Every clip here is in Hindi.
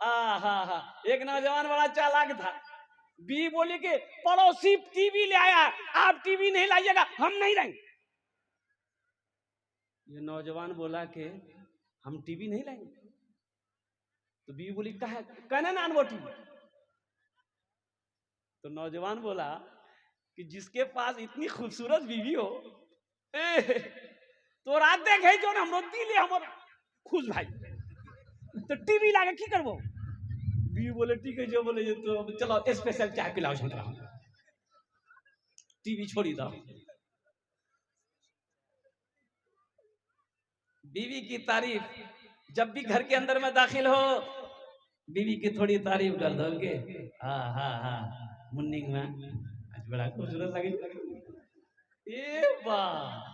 हा, एक नौजवान बड़ा चालाक था। बीवी बोली कि पड़ोसी टीवी ले आया, आप टीवी नहीं लाइएगा, हम नहीं लाएंगे। ये नौजवान बोला कि हम टीवी नहीं लाएंगे। तो बीवी बोली कहा कहना ना वो टीवी। तो नौजवान बोला कि जिसके पास इतनी खूबसूरत बीवी हो, तो रात देखे जो हम दिले हमर खुश भाई, तो टीवी लागे की करबो। बीवी बोले ठीक है, जो बोले तो चलो स्पेशल चाय पिलाओ, टीवी छोड़ी दो। बीवी की तारीफ जब भी घर के अंदर में दाखिल हो, बीवी की थोड़ी तारीफ कर दोगे, हाँ मुन्नी में आज बड़ा खूबसूरत लगी। ये वाह,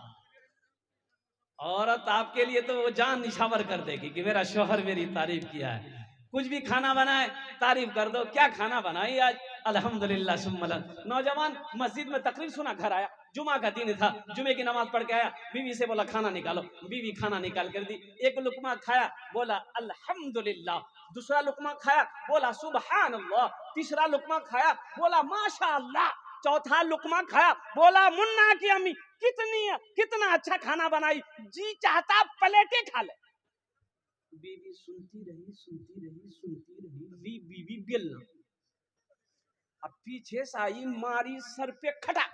औरत आपके लिए तो वो जान निछावर कर देगी कि मेरा शौहर मेरी तारीफ किया है। कुछ भी खाना बनाए तारीफ कर दो, क्या खाना बनाई आज, अल्हम्दुलिल्लाह सुम्मा। नौजवान मस्जिद में तकरीर सुना, घर आया, जुमा का दिन था, जुमे की नमाज पढ़ के आया, बीवी से बोला खाना निकालो, बीवी खाना निकाल कर दी। एक लुकमा खाया, बोला अल्हम्दुलिल्लाह। दूसरा लुकमा खाया, बोला सुबहान अल्लाह। तीसरा लुकमा खाया, बोला माशा अल्लाह। चौथा लुकमा खाया, बोला मुन्ना की अम्मी कितना अच्छा खाना बनाई, जी चाहता प्लेटें खा ले। बीवी सुनती रही, बीवी बेलना। अब पीछे से आई, मारी सर पे खटा,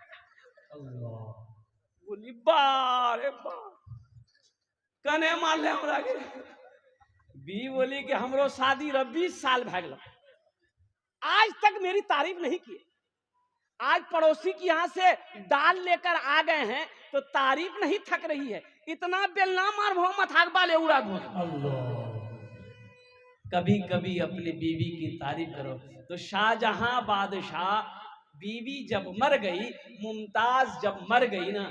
अल्लाह। बोली बारे कने मार ले हमरा के। बीवी बोली कि हमरो शादी 20 साल भए गेल, आज तक मेरी तारीफ नहीं की। आज पड़ोसी के यहाँ से दाल लेकर आ गए हैं तो तारीफ नहीं थक रही है, इतना बेलना मार भो मथाक बाले उड़ा भो। कभी कभी अपनी बीवी की तारीफ करो। तो शाहजहां बादशाह, बीवी जब मर गई, मुमताज जब मर गई ना,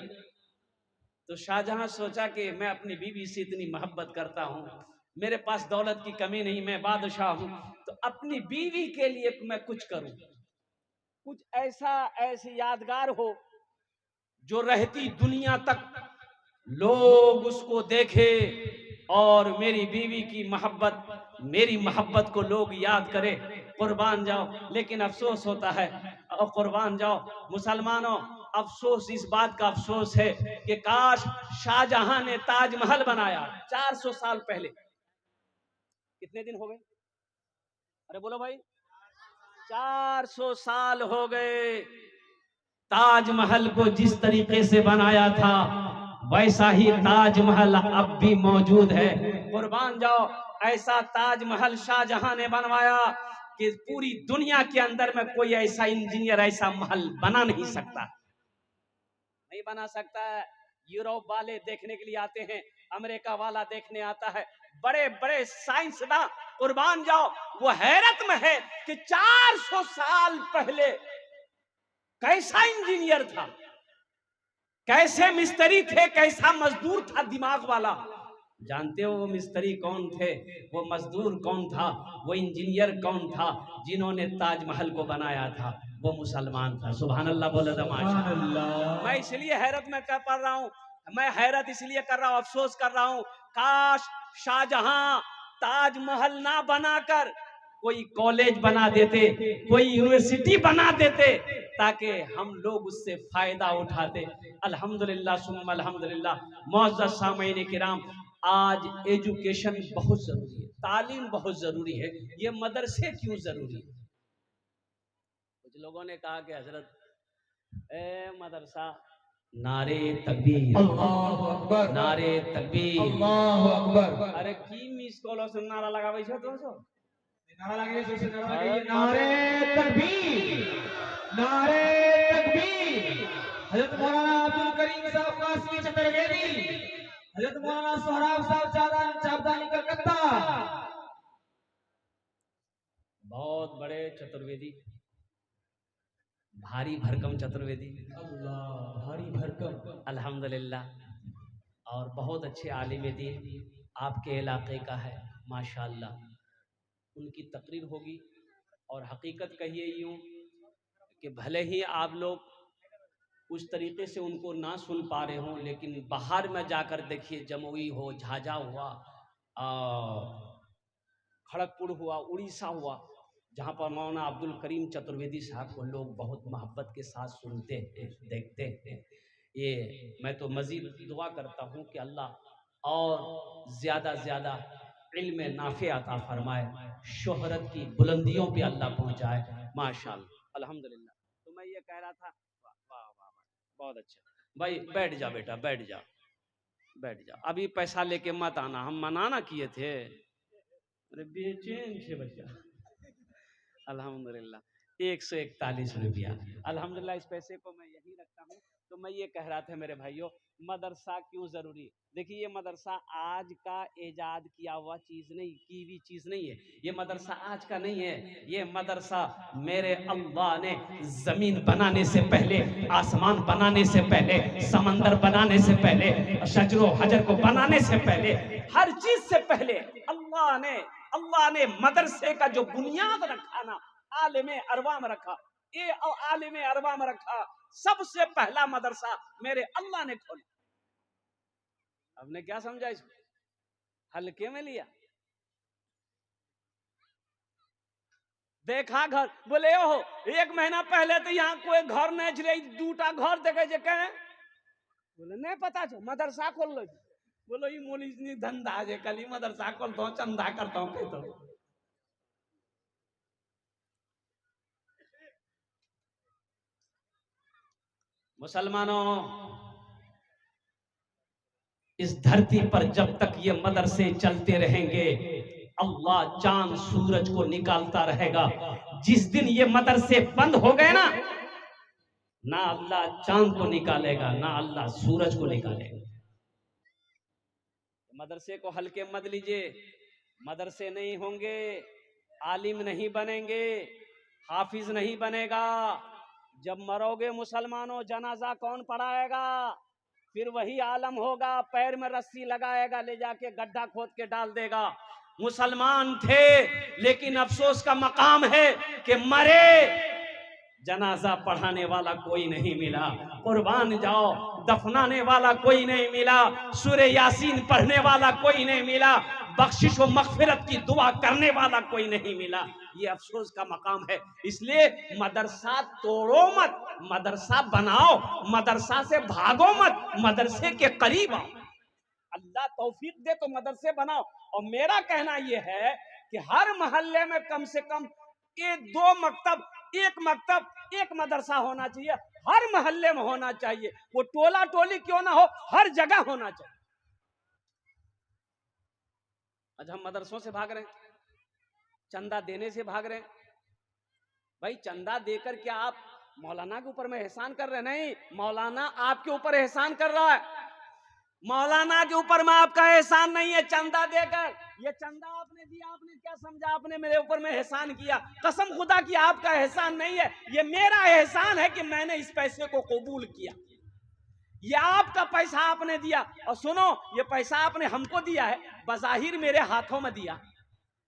तो शाहजहां सोचा कि मैं अपनी बीवी से इतनी मोहब्बत करता हूं, मेरे पास दौलत की कमी नहीं, मैं बादशाह हूं, तो अपनी बीवी के लिए मैं कुछ करूं, कुछ ऐसी यादगार हो जो रहती दुनिया तक लोग उसको देखे और मेरी बीवी की मोहब्बत, मेरी मोहब्बत को लोग याद करे। कुर्बान जाओ, लेकिन अफसोस होता है, और कुर्बान जाओ मुसलमानों, अफसोस इस बात का अफसोस है कि काश शाहजहां ने ताजमहल बनाया 400 साल पहले। कितने दिन हो गए, अरे बोलो भाई, 400 साल हो गए। ताजमहल को जिस तरीके से बनाया था वैसा ही ताजमहल अब भी मौजूद है। कुर्बान जाओ, ऐसा ताजमहल शाहजहां ने बनवाया कि पूरी दुनिया के अंदर में कोई ऐसा इंजीनियर ऐसा महल बना नहीं सकता, नहीं बना सकता है। यूरोप वाले देखने के लिए आते हैं, अमेरिका वाला देखने आता है, बड़े बड़े साइंसदान, कुर्बान जाओ, वो हैरत में है कि 400 साल पहले कैसा इंजीनियर था, कैसे मिस्त्री थे, कैसा मजदूर था दिमाग वाला। जानते हो वो मिस्त्री कौन थे, वो मजदूर कौन था, वो इंजीनियर कौन था जिन्होंने ताजमहल को बनाया था? वो मुसलमान था। सुभान अल्लाह बोले तो माशाअल्लाह। मैं इसलिए हैरत में कर पा रहा हूँ, मैं हैरत इसलिए कर रहा हूँ, अफसोस कर रहा हूँ, काश शाहजहां ताजमहल ना बनाकर कोई कॉलेज बना देते, कोई यूनिवर्सिटी बना देते, ताकि हम लोग उससे फायदा उठाते। अल्हम्दुलिल्लाह सुम्मा अल्हम्दुलिल्लाह। मुअज़्ज़ज़ सामईन किराम, आज एजुकेशन बहुत जरूरी है, तालीम बहुत जरूरी है। ये मदरसे क्यों जरूरी है? कुछ लोगों ने कहा कि हजरत ए मदरसा, नारे तकबीर, अल्लाहु अकबर, नारे तकबीर, अल्लाहु अकबर। अरे की मिस कॉल से नारा लगावे छो तो सो नारा लगे, जोर से नारा लगाइए, नारे तकबीर, नारे तकबीर। हजरत मौलाना अब्दुल करीम साहब कासमी चतुर्वेदी, हजरत मौलाना सोहराब साहब चाबदानी कलकत्ता, बहुत बड़े चतुर्वेदी, भारी भरकम चतुर्वेदी, अल्लाह भारी भरकम, अल्हम्दुलिल्लाह। और बहुत अच्छे आलिम दीन आपके इलाके का है, माशाअल्लाह। उनकी तकरीर होगी और हकीकत कहिए यूं कि भले ही आप लोग उस तरीके से उनको ना सुन पा रहे हो, लेकिन बाहर में जाकर देखिए, जमुई हो, झाझा हुआ, खड़गपुर हुआ, उड़ीसा हुआ, जहाँ पर मौलाना अब्दुल करीम चतुर्वेदी साहब को लोग बहुत मोहब्बत के साथ सुनते हैं, देखते हैं। ये मैं तो मज़ीद दुआ करता हूँ कि अल्लाह और ज़्यादा ज़्यादा इल्म नाफ़े अता फरमाए, शोहरत की बुलंदियों पे अल्लाह पहुँचाए। माशाअल्लाह, अल्हम्दुलिल्लाह। तो मैं ये कह रहा था, वाह वाह वाह, बहुत अच्छा भाई, बैठ जा बेटा, बैठ जा, बैठ जा, अभी पैसा लेके मत आना, हम मना ना किए थे। अरे बेचैन थे बच्चा। अल्हम्दुलिल्लाह, 141 रुपया, अल्हम्दुलिल्लाह। इस पैसे को मैं यहीं रखता हूँ। तो मैं ये कह रहा था मेरे भाइयों, मदरसा क्यों ज़रूरी। देखिए, ये मदरसा आज का ईजाद किया हुआ चीज़ नहीं, की हुई चीज़ नहीं है। ये मदरसा आज का नहीं है। ये मदरसा मेरे अल्लाह ने ज़मीन बनाने से पहले, आसमान बनाने से पहले, समंदर बनाने से पहले, शजरो हजर को बनाने से पहले, हर चीज़ से पहले अल्लाह ने मदरसे का जो बुनियाद रखा ना, आलिम अरवा में रखा, ये आलिम अरवा में रखा। सबसे पहला मदरसा मेरे अल्लाह ने खोला। आपने क्या समझा इसको, हल्के में लिया। देखा घर, बोले हो 1 महीना पहले तो यहाँ कोई घर नहीं छे, 2टा घर देखे जे कहे, बोले नहीं पता छो मदरसा खोल लो। बोलो ये मोली धंधा जे कल मदरसा खोल दो, चंदा करता हूँ कहते। मुसलमानों, इस धरती पर जब तक ये मदरसे चलते रहेंगे, अल्लाह चांद सूरज को निकालता रहेगा। जिस दिन ये मदरसे बंद हो गए ना, ना अल्लाह चांद को निकालेगा, ना अल्लाह सूरज को निकालेगा। मदरसे को हल्के मत लीजिए। मदरसे नहीं होंगे, आलिम नहीं बनेंगे, हाफिज नहीं बनेगा। जब मरोगे मुसलमानों, जनाजा कौन पढ़ाएगा? फिर वही आलम होगा, पैर में रस्सी लगाएगा, ले जाके गड्ढा खोद के डाल देगा। मुसलमान थे, लेकिन अफसोस का मकाम है कि मरे, जनाजा पढ़ाने वाला कोई नहीं मिला, कुर्बान जाओ दफनाने वाला कोई नहीं मिला, सूरे यासीन पढ़ने वाला कोई नहीं मिला, बख्शिश व मगफिरत की दुआ करने वाला कोई नहीं मिला। ये अफसोस का मकाम है। इसलिए मदरसा तोड़ो मत, मदरसा बनाओ, मदरसा से भागो मत, मदरसे के करीब आओ। अल्लाह तौफीक दे तो मदरसे बनाओ। और मेरा कहना यह है कि हर मोहल्ले में कम से कम ये 2 मकतब, एक मकतब, एक मदरसा होना चाहिए, हर मोहल्ले में होना चाहिए। वो टोला टोली क्यों ना हो, हर जगह होना चाहिए। आज हम मदरसों से भाग रहे हैं, चंदा देने से भाग रहे हैं। भाई चंदा देकर क्या आप मौलाना के ऊपर में एहसान कर रहे हैं? नहीं, मौलाना आपके ऊपर एहसान कर रहा है। मौलाना के ऊपर में आपका एहसान नहीं है चंदा देकर। ये चंदा आपने दिया, आपने क्या समझा आपने मेरे ऊपर में एहसान किया? कसम खुदा की आपका एहसान नहीं है, ये मेरा एहसान है कि मैंने इस पैसे को कबूल किया। ये आपका पैसा आपने दिया। और सुनो, ये पैसा आपने हमको दिया है, बज़ाहिर मेरे हाथों में दिया,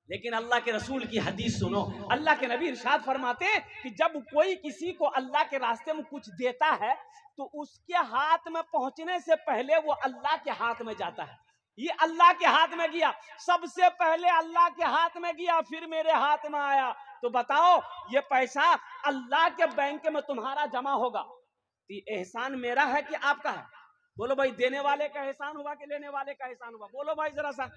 लेकिन अल्लाह के रसूल की हदीस सुनो। अल्लाह के नबी इरशाद फरमाते हैं कि जब कोई किसी को अल्लाह के रास्ते में कुछ देता है, तो उसके हाथ में पहुंचने से पहले वो अल्लाह के हाथ में जाता है। ये अल्लाह के हाथ में गया, सबसे पहले अल्लाह के हाथ में गया, फिर मेरे हाथ में आया। तो बताओ, ये पैसा अल्लाह के बैंक में तुम्हारा जमा होगा, तो ये एहसान मेरा है कि आपका है? बोलो भाई, देने वाले का एहसान हुआ कि लेने वाले का एहसान हुआ? बोलो भाई जरा सा,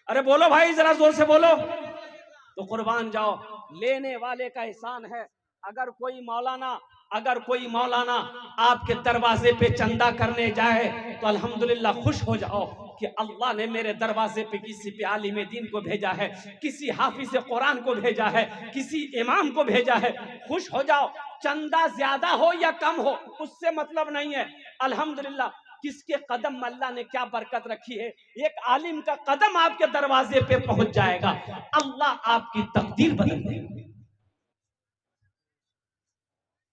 अरे बोलो भाई जरा जोर से बोलो। तो कुर्बान जाओ, लेने वाले का एहसान है। अगर कोई मौलाना आपके दरवाजे पे चंदा करने जाए, तो अल्हम्दुलिल्लाह खुश हो जाओ कि अल्लाह ने मेरे दरवाजे पे किसी पे आलिम दीन को भेजा है, किसी हाफिज कुरान को भेजा है, किसी इमाम को भेजा है। खुश हो जाओ। चंदा ज्यादा हो या कम हो, उससे मतलब नहीं है। अल्हम्दुलिल्लाह, किसके कदम अल्लाह ने क्या बरकत रखी है। एक आलिम का कदम आपके दरवाजे पे पहुंच जाएगा, अल्लाह आपकी तकदीर बदल देगा।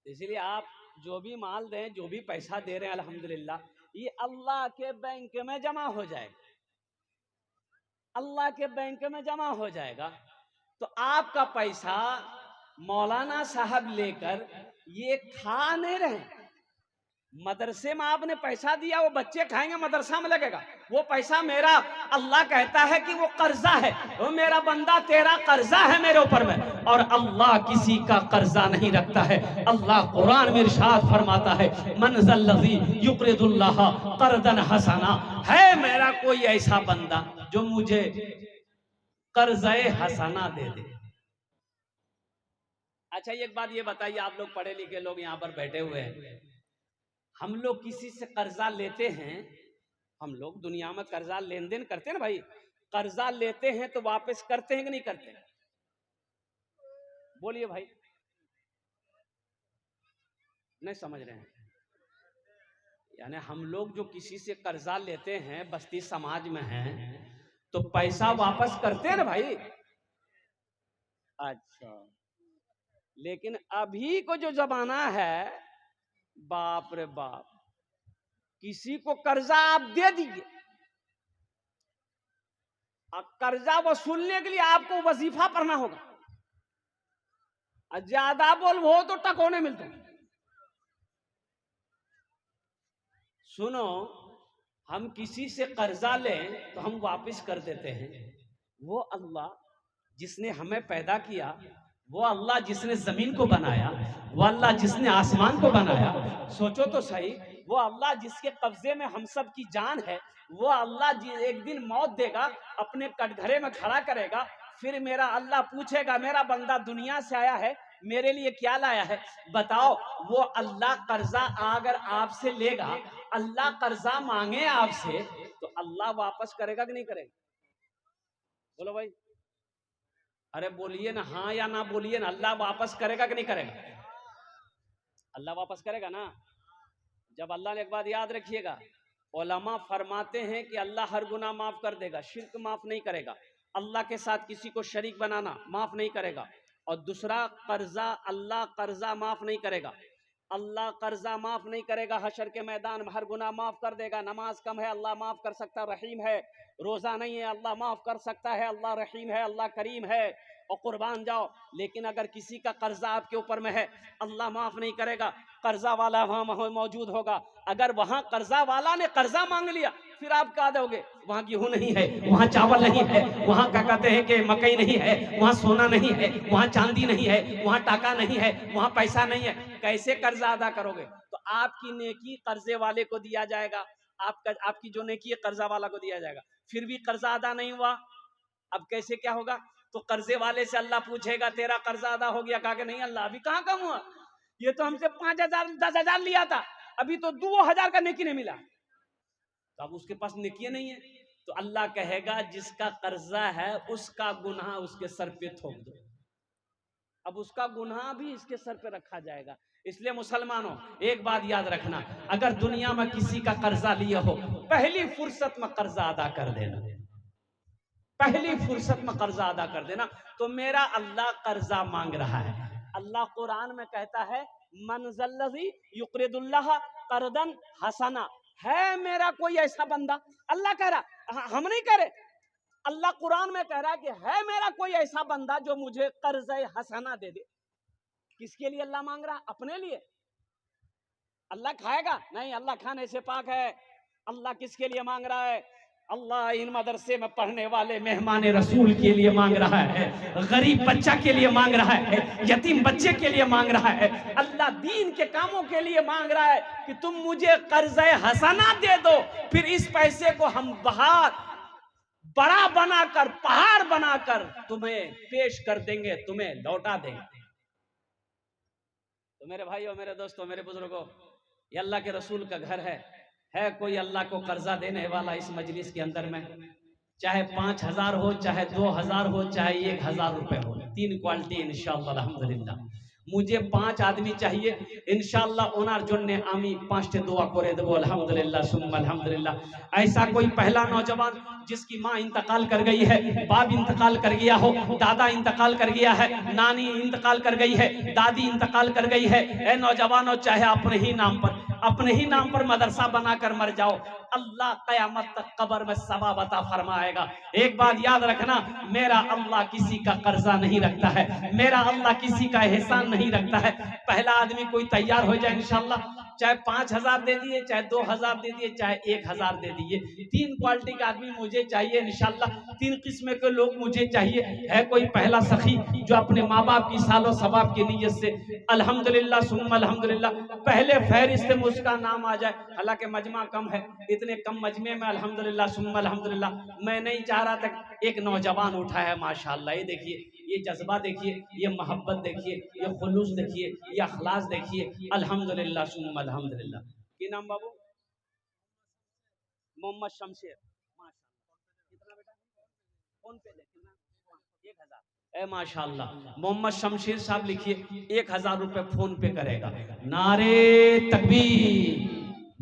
इसलिए आप जो भी माल दें, जो भी पैसा दे रहे हैं, अल्हम्दुलिल्लाह, ये अल्लाह के बैंक में जमा हो जाएगा, अल्लाह के बैंक में जमा हो जाएगा। तो आपका पैसा मौलाना साहब लेकर ये खा नहीं रहे, मदरसे में आपने पैसा दिया, वो बच्चे खाएंगे, मदरसा में लगेगा, वो पैसा मेरा। अल्लाह कहता है कि वो कर्जा है, वो मेरा बंदा तेरा कर्जा है मेरे ऊपर में, और अल्लाह किसी का कर्जा नहीं रखता है। अल्लाह कुरान में इरशाद फरमाता है, मन ज़ल्लज़ी युक़रिदुल्लाह क़र्ज़न हसना, है मेरा कोई ऐसा बंदा जो मुझे कर्ज़े हसना दे दे। अच्छा एक बात ये बताइए, आप लोग पढ़े लिखे लोग यहाँ पर बैठे हुए हैं, हम लोग किसी से कर्जा लेते हैं, हम लोग दुनिया में कर्जा लेन देन करते हैं ना भाई, कर्जा लेते हैं तो वापस करते हैं कि नहीं करते? बोलिए भाई, नहीं समझ रहे हैं? यानी हम लोग जो किसी से कर्जा लेते हैं, बस्ती समाज में हैं, तो पैसा वापस करते हैं ना भाई। अच्छा, लेकिन अभी को जो जमाना है, बाप रे बाप, किसी को कर्जा आप दे दीजिए, कर्जा वसूलने के लिए आपको वजीफा पढ़ना होगा, ज्यादा बोल हो तो टकोने मिलते। सुनो, हम किसी से कर्जा लें तो हम वापस कर देते हैं। वो अल्लाह जिसने हमें पैदा किया, वो अल्लाह जिसने जमीन को बनाया, वो अल्लाह जिसने आसमान को बनाया, सोचो तो सही, वो अल्लाह जिसके कब्जे में हम सब की जान है, वो अल्लाह एक दिन मौत देगा, अपने कटघरे में खड़ा करेगा, फिर मेरा अल्लाह पूछेगा, मेरा बंदा दुनिया से आया है, मेरे लिए क्या लाया है, बताओ। वो अल्लाह कर्जा अगर आपसे लेगा, अल्लाह कर्जा मांगे आपसे, तो अल्लाह वापस करेगा कि नहीं करेगा? बोलो भाई, अरे बोलिए ना, हाँ या ना बोलिए ना, अल्लाह वापस करेगा कि नहीं करेगा? अल्लाह वापस करेगा ना। जब अल्लाह ने, एक बात याद रखिएगा, उलमा फरमाते हैं कि अल्लाह हर गुनाह माफ कर देगा, शिर्क माफ नहीं करेगा, अल्लाह के साथ किसी को शरीक बनाना माफ नहीं करेगा, और दूसरा कर्जा, अल्लाह कर्जा माफ नहीं करेगा, अल्लाह कर्जा माफ नहीं करेगा, हशर के मैदान में हर गुनाह माफ कर देगा। नमाज कम है, अल्लाह माफ कर सकता, रहीम है। रोजा नहीं है, अल्लाह माफ कर सकता है, अल्लाह रहीम है, अल्लाह करीम है। और कुर्बान जाओ, लेकिन अगर किसी का कर्जा आपके ऊपर में है, अल्लाह माफ नहीं करेगा, कर्जा वाला वहां मौजूद होगा। अगर वहां कर्जा वाला ने कर्जा मांग लिया, फिर आप कह दोगे वहां गेहूं नहीं है, वहां चावल नहीं है, वहां क्या कहते हैं कि मकई नहीं है, वहां सोना नहीं है, वहां चांदी नहीं है, वहां टाका नहीं है, वहां पैसा नहीं है, कैसे कर्जा अदा करोगे? तो आपकी नेकी कर्जे वाले को दिया जाएगा, आपकी जो नेकी है कर्जा वाला को दिया जाएगा, फिर भी कर्जा अदा नहीं हुआ, अब कैसे क्या होगा? तो कर्जे वाले से अल्लाह पूछेगा, तेरा कर्जा अदा हो गया? कहा कि नहीं अल्लाह, अभी कहाँ कम हुआ, ये तो हमसे 5,000 10,000 लिया था, अभी तो 2,000 का नेकी नहीं मिला, तो अब उसके पास नेकी नहीं है। तो अल्लाह कहेगा, जिसका कर्जा है उसका गुनाह उसके सर पे थोप दो, अब उसका गुनाह भी इसके सर पे रखा जाएगा। इसलिए मुसलमानों, एक बात याद रखना, अगर दुनिया में किसी का कर्जा लिए हो, पहली फुर्सत में कर्जा अदा कर देना, पहली फुर्सत में कर्जा अदा कर देना। तो मेरा अल्लाह कर्जा मांग रहा है, अल्लाह कुरान में कहता है, मन ज़ल्लज़ी युक़रिदुल्लाह क़र्ज़न हसना, है मेरा कोई ऐसा बंदा, अल्लाह कह रहा, हम नहीं कह रहे, अल्लाह कुरान में कह रहा है कि है मेरा कोई ऐसा बंदा जो मुझे कर्ज़े हसना दे दे। किसके लिए अल्लाह मांग रहा? अपने लिए। अल्लाह खाएगा नहीं, अल्लाह खाने से पाक है। अल्लाह किसके लिए मांग रहा है? अल्लाह इन मदरसे में पढ़ने वाले मेहमान रसूल के लिए मांग रहा है, गरीब बच्चा के लिए मांग रहा है, यतीम बच्चे के लिए मांग रहा है। अल्लाह दीन के कामों के लिए मांग रहा है कि तुम मुझे कर्ज़े हसना दे दो, फिर इस पैसे को हम बड़ा बनाकर, पहाड़ बनाकर तुम्हें पेश कर देंगे, तुम्हें लौटा देंगे। तो मेरे भाइयों, मेरे दोस्तों, मेरे बुजुर्गों, ये अल्लाह के रसूल का घर है कोई अल्लाह को कर्जा देने वाला इस मजलिस के अंदर में? चाहे 5,000 हो, चाहे 2,000 हो, चाहे 1,000 रुपए हो, 3 क्वालिटी इंशाअल्लाह अल्हम्दुलिल्लाह। मुझे 5 आदमी चाहिए इंशाअल्लाह, ओनार जोड़ने आमी 5 दुआ करे देबो अल्हम्दुलिल्लाह सुम्मा अल्हम्दुलिल्लाह। ऐसा कोई पहला नौजवान जिसकी माँ इंतकाल कर गई है, बाप इंतकाल कर गया हो, दादा इंतकाल कर गया है, नानी इंतकाल कर गई है, दादी इंतकाल कर गई है, ए नौजवानों, चाहे अपने ही नाम पर मदरसा बनाकर मर जाओ, अल्लाह कयामत तक कब्र में सवाब अता फरमाएगा। एक बात याद रखना, मेरा अल्लाह किसी का कर्जा नहीं रखता है, मेरा अल्लाह किसी का एहसान नहीं रखता है। पहला आदमी कोई तैयार हो जाए इंशाअल्लाह, चाहे 5,000 दे दिए, चाहे 2,000 दे दिए, चाहे 1,000 दे दिए, 3 क्वालिटी का आदमी मुझे चाहिए इंशाल्लाह। 3 किस्म के लोग मुझे चाहिए। है कोई पहला सखी जो अपने माँ बाप की सालो सवाब की नीयत से अल्हम्दुलिल्लाह सुम्मा अल्हम्दुलिल्लाह पहले फहरिस्त में उसका नाम आ जाए। हालांकि मजमा कम है, इतने कम मजमे में अल्हम्दुलिल्लाह सुम्मा अल्हम्दुलिल्लाह मैं नहीं चाह रहा था। एक नौजवान उठा है माशाल्लाह, ये देखिए, ये जज्बा देखिए, ये मोहब्बत देखिए, ये खुलूस देखिए, ये अखलास देखिए। अल्हम्दुलिल्लाह सुम्मा अल्हम्दुलिल्लाह। की नाम बाबू? मोहम्मद शमशेर। माशाल्लाह, कितना बेटा? फोन पे कितना? 1,000। ए माशाल्लाह, मोहम्मद शमशेर साहब लिखिए 1,000 रुपए फोन पे करेगा। नारे तकबीर,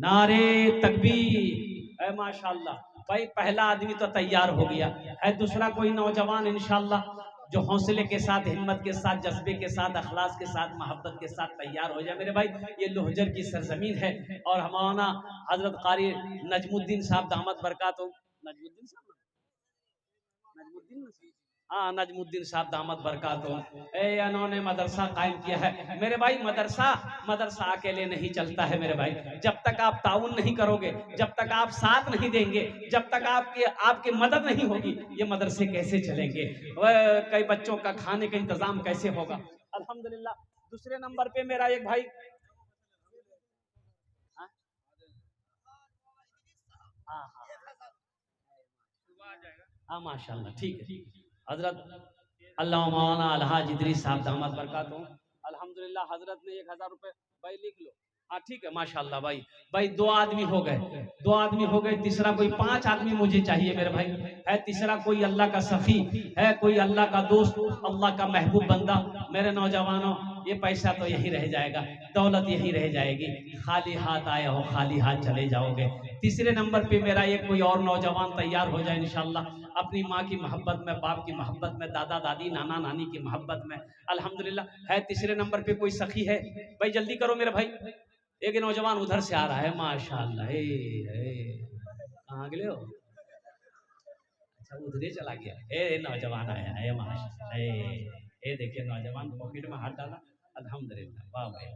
नारे तकबीर। ए माशाल्लाह भाई, पहला आदमी तो तैयार हो गया है। दूसरा कोई नौजवान इंशाल्लाह जो हौसले के साथ, हिम्मत के साथ, जज्बे के साथ, अखलास के साथ, मोहब्बत के साथ तैयार हो जाए मेरे भाई। ये लोहजर की सरजमीन है और हमारा हजरत कारी नजमुद्दीन साहब दामद बरकातुहू, नजमुद्दीन साहब, नजमुद्दीन, हाँ नजमुद्दीन साहब दामद बरकातुहू, इन्होंने मदरसा कायम किया है मेरे भाई। मदरसा मदरसा अकेले नहीं चलता है मेरे भाई। जब तक आप ताउन नहीं करोगे, जब तक आप साथ नहीं देंगे, जब तक आपके मदद नहीं होगी, ये मदरसे कैसे चलेंगे? कई बच्चों का खाने का इंतजाम कैसे होगा? अल्हम्दुलिल्लाह। दूसरे नंबर पे मेरा एक भाई, हाँ हाँ हाँ माशाल्लाह, ठीक है। हजरत अल्लाह मौलाना अलहाज इदरीस साहब दामद बरकातुहू, अल्हम्दुलिल्लाह हजरत ने 1,000 रुपए भाई लिख लो। हाँ ठीक है माशाल्लाह भाई। भाई 2 आदमी हो गए, 2 आदमी हो गए। तीसरा कोई 5 आदमी मुझे चाहिए मेरे भाई। है तीसरा कोई अल्लाह का सखी, है कोई अल्लाह का दोस्त, अल्लाह का महबूब बंदा। मेरे नौजवानों, ये पैसा तो यही रह जाएगा, दौलत यही रह जाएगी। खाली हाथ आए हो, खाली हाथ चले जाओगे। तीसरे नंबर पे मेरा एक कोई और नौजवान तैयार हो जाए इंशाल्लाह, अपनी माँ की मोहब्बत में, बाप की मोहब्बत में, दादा दादी नाना नानी की मोहब्बत में। अल्हम्दुलिल्लाह है तीसरे नंबर पे कोई सखी है भाई, जल्दी करो मेरे भाई। एक नौजवान उधर से आ रहा है माशाल्लाह। कहाँ गए हो? अच्छा उधरे चला गया। नौजवान आया है माशाल्लाह। देखिए नौजवान पॉकेट में हाथ डाला, अल्हम्दुलिल्लाह, वाह भाई।